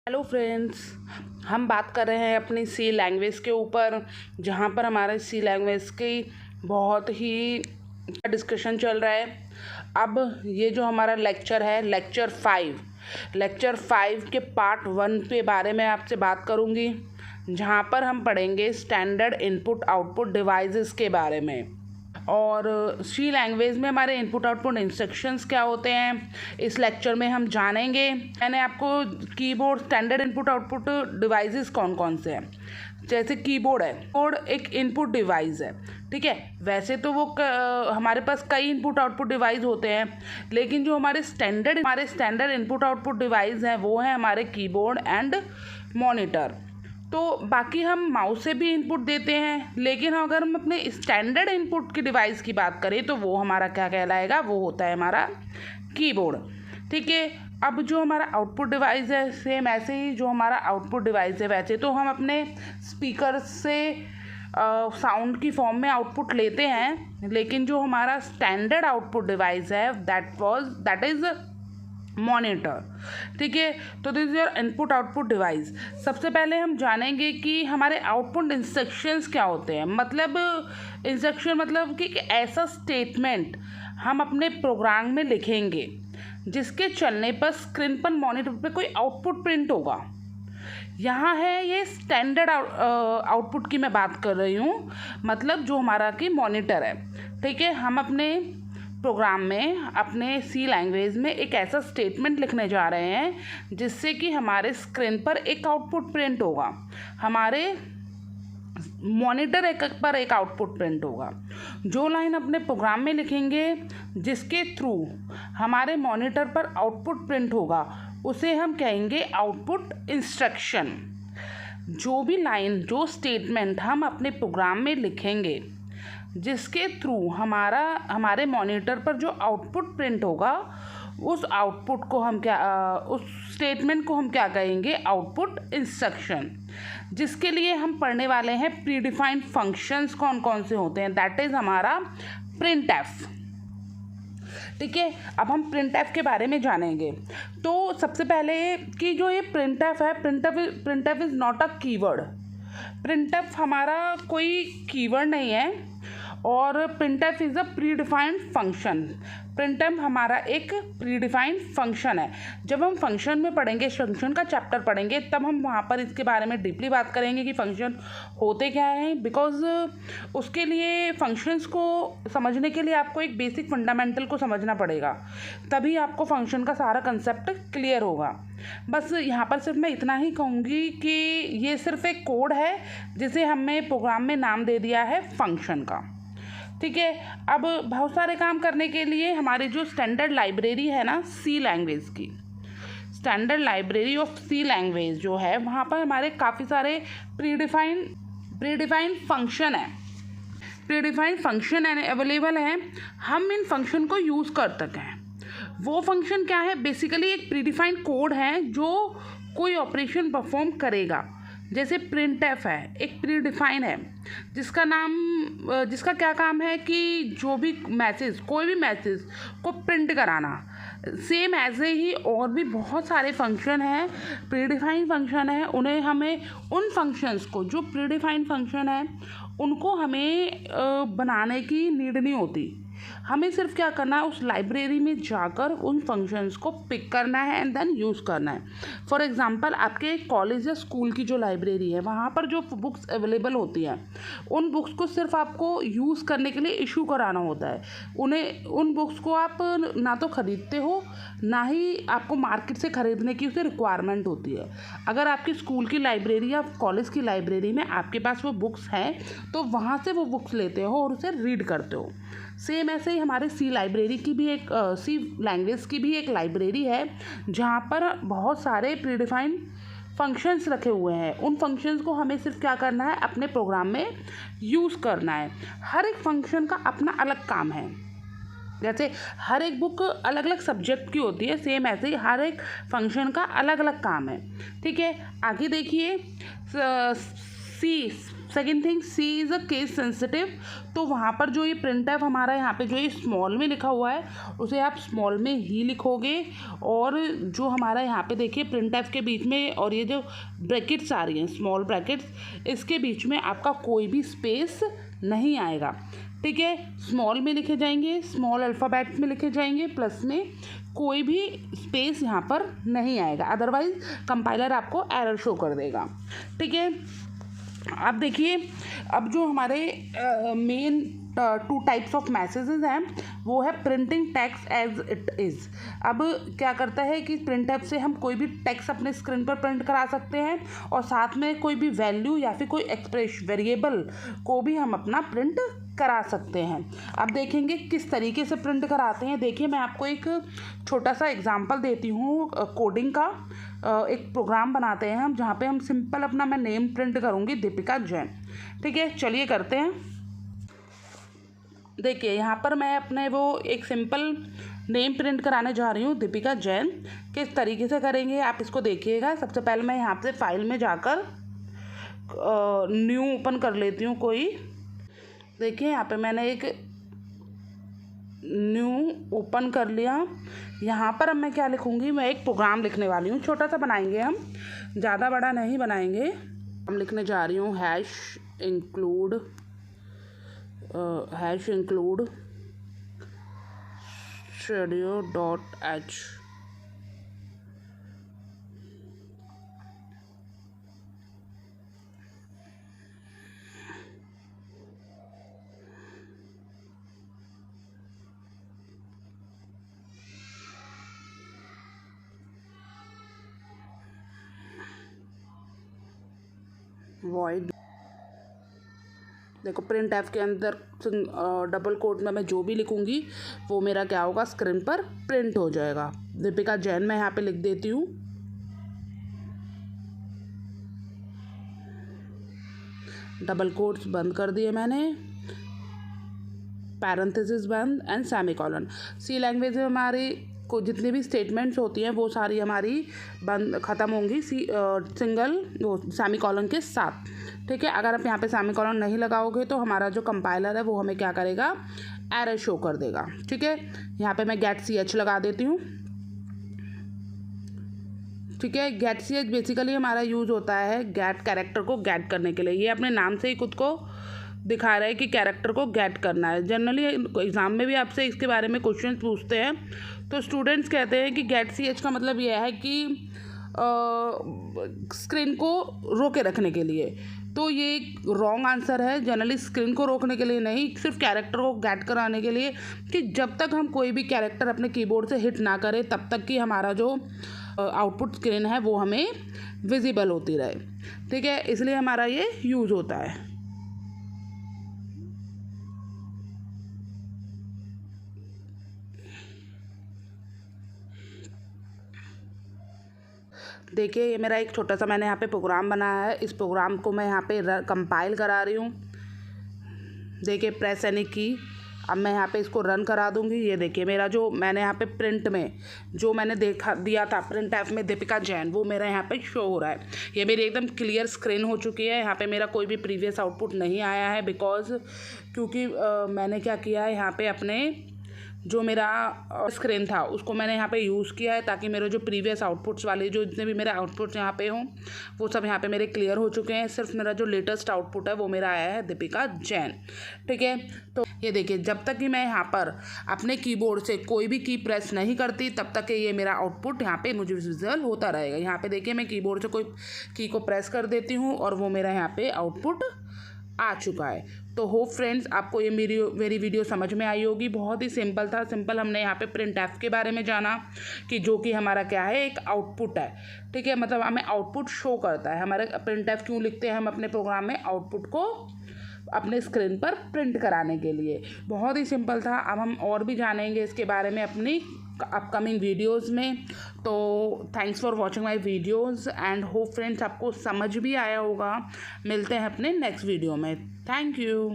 Hello friends, हम बात कर रहे हैं अपनी सी लैंग्वेज के ऊपर, जहाँ पर हमारे सी लैंग्वेज की बहुत ही डिस्कशन चल रहा है। अब ये जो हमारा लेक्चर है, लेक्चर 5 के पार्ट 1 के बारे में आपसे बात करूँगी, जहाँ पर हम पढ़ेंगे स्टैंडर्ड इनपुट आउटपुट डिवाइसेस के बारे में। और सी लैंग्वेज में हमारे इनपुट आउटपुट इंस्ट्रक्शंस क्या होते हैं, इस लेक्चर में हम जानेंगे। मैंने आपको keyboard standard input output devices कौन कौन से हैं, जैसे कीबोर्ड है, कीबोर्ड एक इनपुट डिवाइस है, ठीक है। वैसे तो वो हमारे पास कई इनपुट आउटपुट डिवाइस होते हैं, लेकिन जो हमारे स्टैंडर्ड इनपुट आउटपुट डिवाइस हैं वो हैं हमारे कीबोर्ड एंड मॉनिटर। तो बाकी हम माउस से भी इनपुट देते हैं, लेकिन अगर हम अपने स्टैंडर्ड इनपुट की डिवाइस की बात करें तो वो हमारा क्या कहलाएगा, वो होता है हमारा कीबोर्ड, ठीक है। अब जो हमारा आउटपुट डिवाइस है, सेम ऐसे ही जो हमारा आउटपुट डिवाइस है, वैसे तो हम अपने स्पीकर से साउंड की फॉर्म में आउटपुट लेते हैं, लेकिन जो हमारा स्टैंडर्ड आउटपुट डिवाइस है दैट इज़ मॉनिटर, ठीक है। तो this is your input output device. सबसे पहले हम जानेंगे कि हमारे आउटपुट इंस्ट्रक्शंस क्या होते हैं। मतलब इंस्ट्रक्शन मतलब कि ऐसा स्टेटमेंट हम अपने प्रोग्राम में लिखेंगे जिसके चलने पर स्क्रीन पर मॉनिटर पे कोई आउटपुट प्रिंट होगा। यहाँ है ये स्टैंडर्ड आउटपुट की मैं बात कर रही हूँ, मतलब जो हमारा कि मॉनिटर है, ठीक है। हम अपने प्रोग्राम में अपने सी लैंग्वेज में एक ऐसा स्टेटमेंट लिखने जा रहे हैं जिससे कि हमारे स्क्रीन पर एक आउटपुट प्रिंट होगा, हमारे मॉनिटर पर एक आउटपुट प्रिंट होगा। जो लाइन अपने प्रोग्राम में लिखेंगे जिसके थ्रू हमारे मॉनिटर पर आउटपुट प्रिंट होगा उसे हम कहेंगे आउटपुट इंस्ट्रक्शन। जो भी लाइन, जो स्टेटमेंट हम अपने प्रोग्राम में लिखेंगे जिसके थ्रू हमारे मॉनिटर पर जो आउटपुट प्रिंट होगा, उस आउटपुट को हम उस स्टेटमेंट को हम क्या कहेंगे, आउटपुट इंस्ट्रक्शन। जिसके लिए हम पढ़ने वाले हैं प्रीडिफाइंड फंक्शंस कौन कौन से होते हैं, दैट इज़ हमारा प्रिंटएफ, ठीक है। अब हम प्रिंटएफ के बारे में जानेंगे। तो सबसे पहले कि जो ये प्रिंटएफ है, printf is not a keyword. Printf हमारा कोई कीवर्ड नहीं है, और printf is a predefined function. Printf हमारा एक प्रीडिफाइंड फंक्शन है। जब हम फंक्शन में पढ़ेंगे, फंक्शन का चैप्टर पढ़ेंगे, तब हम वहाँ पर इसके बारे में डीपली बात करेंगे कि फंक्शन होते क्या हैं। बिकॉज उसके लिए फंक्शंस को समझने के लिए आपको एक बेसिक फंडामेंटल को समझना पड़ेगा, तभी आपको फंक्शन का सारा कंसेप्ट क्लियर होगा। बस यहाँ पर सिर्फ मैं इतना ही कहूँगी कि ये सिर्फ एक कोड है जिसे हमने प्रोग्राम में नाम दे दिया है फंक्शन का, ठीक है। अब बहुत सारे काम करने के लिए हमारी जो स्टैंडर्ड लाइब्रेरी है ना सी लैंग्वेज की, standard library of C language जो है, वहाँ पर हमारे काफ़ी सारे प्रीडिफाइंड फंक्शन है, प्रीडिफाइंड फंक्शन अवेलेबल हैं। हम इन फंक्शन को यूज़ कर सकते हैं। वो फंक्शन क्या है, बेसिकली एक प्रीडिफाइंड कोड है जो कोई ऑपरेशन परफॉर्म करेगा। जैसे प्रिंटएफ है, एक प्रीडिफाइन है जिसका क्या काम है कि जो भी मैसेज, कोई भी मैसेज को प्रिंट कराना। सेम ऐसे ही और भी बहुत सारे फंक्शन हैं, प्रीडिफाइंड फंक्शन है। उन्हें हमें उन फंक्शंस को, जो प्रीडिफाइंड फंक्शन है, उनको हमें बनाने की नीड नहीं होती। हमें सिर्फ क्या करना है, उस लाइब्रेरी में जाकर उन फंक्शंस को पिक करना है एंड देन यूज़ करना है। फॉर एग्जांपल, आपके कॉलेज या स्कूल की जो लाइब्रेरी है, वहाँ पर जो बुक्स अवेलेबल होती हैं, उन बुक्स को सिर्फ आपको यूज़ करने के लिए इशू कराना होता है। उन बुक्स को आप ना तो ख़रीदते हो, ना ही आपको मार्केट से ख़रीदने की उसे रिक्वायरमेंट होती है। अगर आपकी स्कूल की लाइब्रेरी या कॉलेज की लाइब्रेरी में आपके पास वो बुक्स हैं, तो वहाँ से वो बुक्स लेते हो और उसे रीड करते हो। सेम ऐसे ही हमारे सी लैंग्वेज की भी एक लाइब्रेरी है, जहाँ पर बहुत सारे प्रीडिफाइंड फंक्शंस रखे हुए हैं। उन फंक्शंस को हमें सिर्फ क्या करना है, अपने प्रोग्राम में यूज़ करना है। हर एक फंक्शन का अपना अलग काम है। जैसे हर एक बुक अलग अलग सब्जेक्ट की होती है, सेम ऐसे ही हर एक फंक्शन का अलग अलग काम है, ठीक है। आगे देखिए, second thing, C is a case sensitive, तो वहाँ पर जो ये प्रिंट एफ हमारा यहाँ पे जो ये स्मॉल में लिखा हुआ है उसे आप स्मॉल में ही लिखोगे। और जो हमारा यहाँ पे देखिए प्रिंट एफ के बीच में और ये जो ब्रैकेट्स आ रही हैं स्मॉल ब्रैकेट्स, इसके बीच में आपका कोई भी स्पेस नहीं आएगा। ठीक है, स्मॉल में लिखे जाएंगे, स्मॉल अल्फ़ाबेट में लिखे जाएंगे, प्लस में कोई भी स्पेस यहाँ पर नहीं आएगा, अदरवाइज कंपाइलर आपको एरर शो कर देगा। ठीक है, अब देखिए, अब जो हमारे मेन 2 टाइप्स ऑफ मैसेजेस हैं वो है printing text as it is. अब क्या करता है कि प्रिंट एफ से हम कोई भी टेक्स्ट अपने स्क्रीन पर प्रिंट करा सकते हैं और साथ में कोई भी वैल्यू या फिर कोई एक्सप्रेस वेरिएबल को भी हम अपना प्रिंट करा सकते हैं। अब देखेंगे किस तरीके से प्रिंट कराते हैं। देखिए, मैं आपको एक छोटा सा एग्जांपल देती हूँ कोडिंग का। एक प्रोग्राम बनाते हैं हम जहाँ पे हम सिंपल अपना मैं नेम प्रिंट करूँगी, दीपिका जैन। ठीक है, चलिए करते हैं। देखिए, यहाँ पर मैं अपने वो एक सिंपल नेम प्रिंट कराने जा रही हूँ, दीपिका जैन। किस तरीके से करेंगे आप इसको देखिएगा। सबसे पहले मैं यहाँ से फाइल में जाकर न्यू ओपन कर लेती हूँ कोई। देखिए, यहाँ पे मैंने एक न्यू ओपन कर लिया। यहाँ पर अब मैं क्या लिखूँगी, मैं एक प्रोग्राम लिखने वाली हूँ, छोटा सा बनाएंगे हम, ज़्यादा बड़ा नहीं बनाएंगे। हम लिखने जा रही हूँ हैश इंक्लूड studio.h। वॉइड, देखो प्रिंट एफ के अंदर डबल कोट में मैं जो भी लिखूंगी वो मेरा क्या होगा, स्क्रीन पर प्रिंट हो जाएगा। दीपिका जैन मैं यहाँ पे लिख देती हूँ। डबल कोट्स बंद कर दिए मैंने, पैरेंथेसिस बंद एंड सेमीकोलन। सी लैंग्वेज में हमारी को जितनी भी स्टेटमेंट्स होती हैं वो सारी हमारी बंद ख़त्म होंगी सिंगल वो सेमीकोलन के साथ। ठीक है, अगर आप यहाँ पे सेमीकोलन नहीं लगाओगे तो हमारा जो कंपाइलर है वो हमें क्या करेगा, एरर शो कर देगा। ठीक है, यहाँ पे मैं गेट ch लगा देती हूँ। ठीक है, गेट ch बेसिकली हमारा यूज़ होता है गेट कैरेक्टर को गेट करने के लिए। ये अपने नाम से ही खुद को दिखा रहा है कि कैरेक्टर को गेट करना है। जनरली एग्ज़ाम में भी आपसे इसके बारे में क्वेश्चन पूछते हैं, तो स्टूडेंट्स कहते हैं कि गेट ch का मतलब यह है कि स्क्रीन को रोके रखने के लिए। तो ये एक रॉन्ग आंसर है। जनरली स्क्रीन को रोकने के लिए नहीं, सिर्फ कैरेक्टर को गेट कराने के लिए, कि जब तक हम कोई भी कैरेक्टर अपने कीबोर्ड से हिट ना करें तब तक कि हमारा जो आउटपुट स्क्रीन है वो हमें विजिबल होती रहे। ठीक है, इसलिए हमारा ये यूज़ होता है। देखिए, ये मेरा एक छोटा सा मैंने यहाँ पे प्रोग्राम बनाया है। इस प्रोग्राम को मैं यहाँ पे कंपाइल करा रही हूँ। देखिए, प्रेस एनी की, अब मैं यहाँ पे इसको रन करा दूँगी। ये देखिए, मेरा जो मैंने यहाँ पे प्रिंट में जो मैंने दिया था प्रिंट एफ में दीपिका जैन, वो मेरा यहाँ पे शो हो रहा है। ये मेरी एकदम क्लियर स्क्रीन हो चुकी है। यहाँ पे मेरा कोई भी प्रीवियस आउटपुट नहीं आया है, क्योंकि मैंने क्या किया है, यहाँ पे अपने जो मेरा स्क्रीन था उसको मैंने यहाँ पे यूज़ किया है, ताकि मेरे जो प्रीवियस आउटपुट्स वाले जो जितने भी मेरे आउटपुट्स यहाँ पे हों वो सब यहाँ पे मेरे क्लियर हो चुके हैं। सिर्फ मेरा जो लेटेस्ट आउटपुट है वो मेरा आया है दीपिका जैन। ठीक है, तो ये देखिए, जब तक कि मैं यहाँ पर अपने कीबोर्ड से कोई भी की प्रेस नहीं करती तब तक ये मेरा आउटपुट यहाँ पे मुझे विजुअल होता रहेगा। यहाँ पे देखिए, मैं कीबोर्ड से कोई की को प्रेस कर देती हूँ और वो मेरा यहाँ पे आउटपुट आ चुका है। तो होप फ्रेंड्स आपको ये मेरी वीडियो समझ में आई होगी। बहुत ही सिंपल था। सिंपल हमने यहाँ पे प्रिंट एफ के बारे में जाना कि जो कि हमारा क्या है, एक आउटपुट है। ठीक है, मतलब हमें आउटपुट शो करता है। हमारे प्रिंट एफ क्यों लिखते हैं हम अपने प्रोग्राम में, आउटपुट को अपने स्क्रीन पर प्रिंट कराने के लिए। बहुत ही सिंपल था। अब हम और भी जानेंगे इसके बारे में अपनी अपकमिंग वीडियोस में। तो thanks for watching my videos and hope friends आपको समझ भी आया होगा। मिलते हैं अपने नेक्स्ट वीडियो में। Thank you.